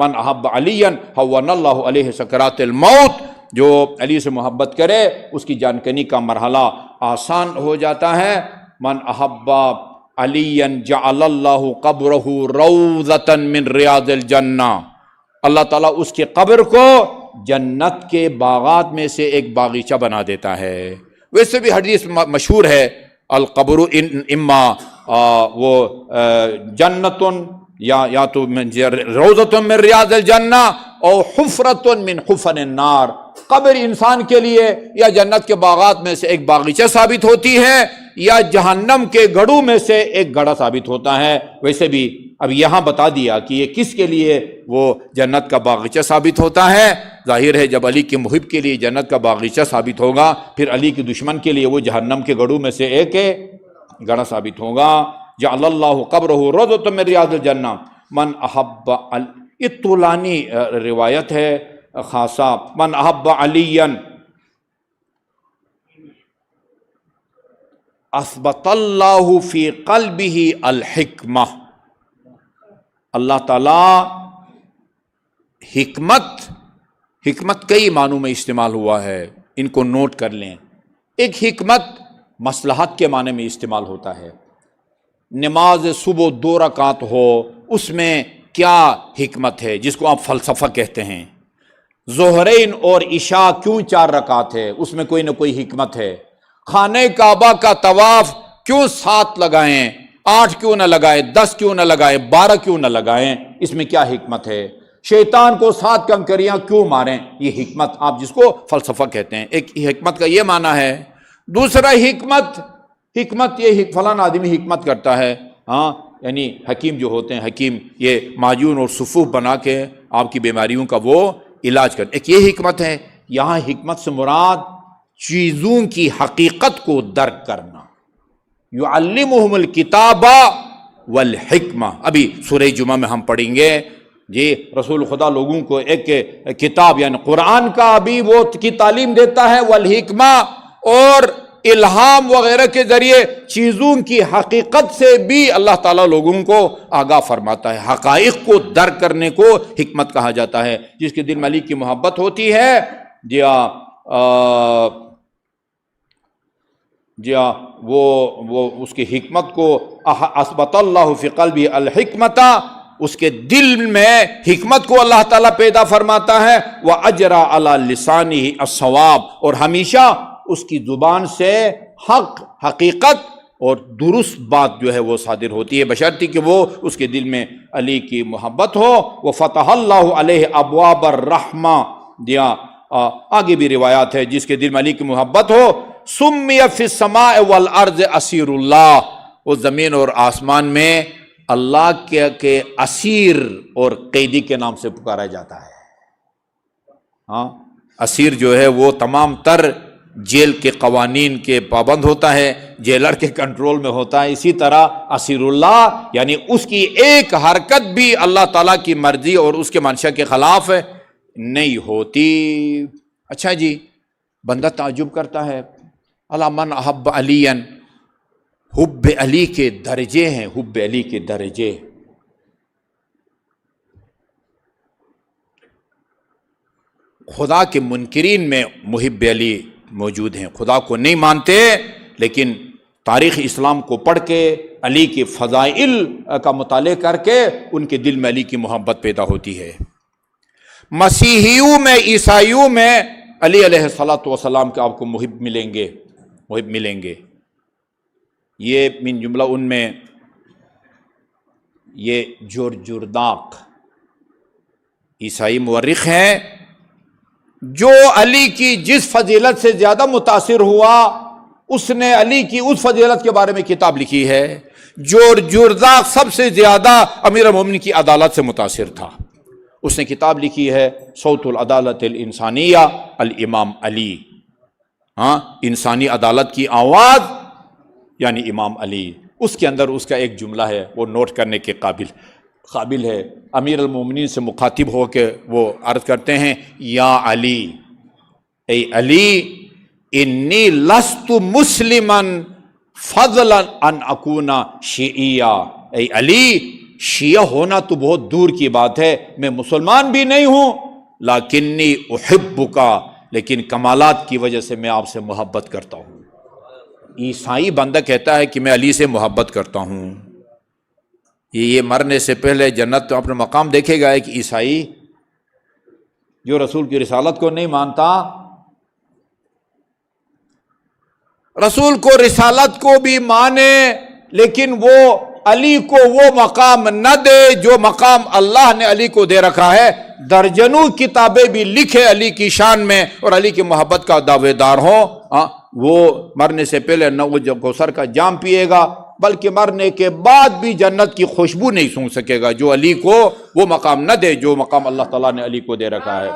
من احب علی ہون اللہ علیہ سکرات الموت، جو علی سے محبت کرے اس کی جان کنی کا مرحلہ آسان ہو جاتا ہے۔ من احب علی جعل اللہ قبرہ روضۃ من ریاض الجنہ، اللہ تعالیٰ اس کی قبر کو جنت کے باغات میں سے ایک باغیچہ بنا دیتا ہے۔ ویسے بھی حدیث مشہور ہے، القبر اما وہ جنت یا تو روضۃ من ریاض الجنہ او حفرۃ من حفر النار، قبر انسان کے لیے یا جنت کے باغات میں سے ایک باغیچہ ثابت ہوتی ہے یا جہنم کے گڑھوں میں سے ایک گڑھا ثابت ہوتا ہے۔ ویسے بھی اب یہاں بتا دیا کہ یہ کس کے لیے وہ جنت کا باغیچہ ثابت ہوتا ہے۔ ظاہر ہے جب علی کے محب کے لیے جنت کا باغیچہ ثابت ہوگا، پھر علی کے دشمن کے لیے وہ جہنم کے گڑھوں میں سے ایک گڑھا ثابت ہوگا۔ جعل اللہ قبرہ روضۃ من ریاض الجنہ من احب، یہ طولانی روایت ہے خاصہ۔ من احب علی اثبت اللہ فی قلبہ الحکمہ، اللہ تعالی حکمت کئی معنوں میں استعمال ہوا ہے، ان کو نوٹ کر لیں۔ ایک حکمت مصلحت کے معنی میں استعمال ہوتا ہے، نماز صبح 2 رکعت ہو اس میں کیا حکمت ہے، جس کو آپ فلسفہ کہتے ہیں۔ ظہرین اور عشاء کیوں 4 رکعت ہے، اس میں کوئی نہ کوئی حکمت ہے۔ خانہ کعبہ کا طواف کیوں 7 لگائیں، 8 کیوں نہ لگائیں، 10 کیوں نہ لگائیں، 12 کیوں نہ لگائیں، اس میں کیا حکمت ہے۔ شیطان کو 7 کنکریاں کیوں ماریں، یہ حکمت آپ جس کو فلسفہ کہتے ہیں۔ ایک حکمت کا یہ معنی ہے۔ دوسرا حکمت یہ فلاں آدمی حکمت کرتا ہے، ہاں، یعنی حکیم جو ہوتے ہیں، حکیم یہ معجون اور صفوف بنا کے آپ کی بیماریوں کا وہ علاج کرتے، ایک یہ حکمت ہے۔ یہاں حکمت سے مراد چیزوں کی حقیقت کو درک کرنا۔ یعلمہم الکتاب والحکمہ، ابھی سورہ جمعہ میں ہم پڑھیں گے جی، رسول خدا لوگوں کو ایک کتاب یعنی قرآن کا بھی وہ کی تعلیم دیتا ہے، والحکمہ، اور الہام وغیرہ کے ذریعے چیزوں کی حقیقت سے بھی اللہ تعالیٰ لوگوں کو آگاہ فرماتا ہے۔ حقائق کو درک کرنے کو حکمت کہا جاتا ہے۔ جس کے دل میں علی کی محبت ہوتی ہے، وہ اس کی حکمت کو اثبت اللہ فی قلبہ الحکمت، اس کے دل میں حکمت کو اللہ تعالیٰ پیدا فرماتا ہے۔ وَأَجْرَى عَلَى لِسَانِهِ الصَّوَابَ، اور ہمیشہ اس کی زبان سے حقیقت اور درست بات جو ہے وہ صادر ہوتی ہے، بشرطی کہ وہ اس کے دل میں علی کی محبت ہو۔ وَفَتَحَ اللَّهُ عَلَيْهِ أَبْوَابَ الرَّحْمَةِ، آگے بھی روایات ہے، جس کے دل میں علی کی محبت ہو، سُمِّيَ فِي السَّمَاءِ وَالْأَرْضِ أَسِيرُ اللَّهِ، وہ زمین اور آسمان میں اللہ کے اسیر اور قیدی کے نام سے پکارا جاتا ہے۔ ہاں، اسیر جو ہے وہ تمام تر جیل کے قوانین کے پابند ہوتا ہے، جیلر کے کنٹرول میں ہوتا ہے۔ اسی طرح اسیر اللہ یعنی اس کی ایک حرکت بھی اللہ تعالیٰ کی مرضی اور اس کے منشا کے خلاف نہیں ہوتی۔ اچھا جی، بندہ تعجب کرتا ہے، الا من احب علی، حب علی کے درجے ہیں، حب علی کے درجے۔ خدا کے منکرین میں محب علی موجود ہیں، خدا کو نہیں مانتے، لیکن تاریخ اسلام کو پڑھ کے علی کے فضائل کا مطالعہ کر کے ان کے دل میں علی کی محبت پیدا ہوتی ہے۔ مسیحیوں میں، عیسائیوں میں علی علیہ السلام کے آپ کو محب ملیں گے۔ یہ من جملہ ان میں یہ جورجرداق عیسائی مورخ ہیں، جو علی کی جس فضیلت سے زیادہ متاثر ہوا اس نے علی کی اس فضیلت کے بارے میں کتاب لکھی ہے۔ جورجرداق سب سے زیادہ امیر المومنین کی عدالت سے متاثر تھا، اس نے کتاب لکھی ہے صوت العدالت الانسانیہ، الامام علی، ہاں، انسانی عدالت کی آواز یعنی امام علی۔ اس کے اندر اس کا ایک جملہ ہے، وہ نوٹ کرنے کے قابل ہے۔ امیر المومنین سے مخاطب ہو کے وہ عرض کرتے ہیں، یا علی، اے علی، انی لست مسلما فضلا ان اکون شیعیا، اے علی شیعہ ہونا تو بہت دور کی بات ہے، میں مسلمان بھی نہیں ہوں، لیکنی احبک، لیکن کمالات کی وجہ سے میں آپ سے محبت کرتا ہوں۔ عیسائی بندہ کہتا ہے کہ میں علی سے محبت کرتا ہوں، یہ مرنے سے پہلے جنت تو اپنا مقام دیکھے گا۔ ایک عیسائی جو رسول کی رسالت کو نہیں مانتا، رسول کو رسالت کو بھی مانے، لیکن وہ علی کو وہ مقام نہ دے جو مقام اللہ نے علی کو دے رکھا ہے۔ درجنوں کتابیں بھی لکھے علی کی شان میں اور علی کی محبت کا دعوے دار ہوں، وہ مرنے سے پہلے نہ وہ کوثر کا جام پیے گا، بلکہ مرنے کے بعد بھی جنت کی خوشبو نہیں سونگھ سکے گا، جو علی کو وہ مقام نہ دے جو مقام اللہ تعالیٰ نے علی کو دے رکھا ہے۔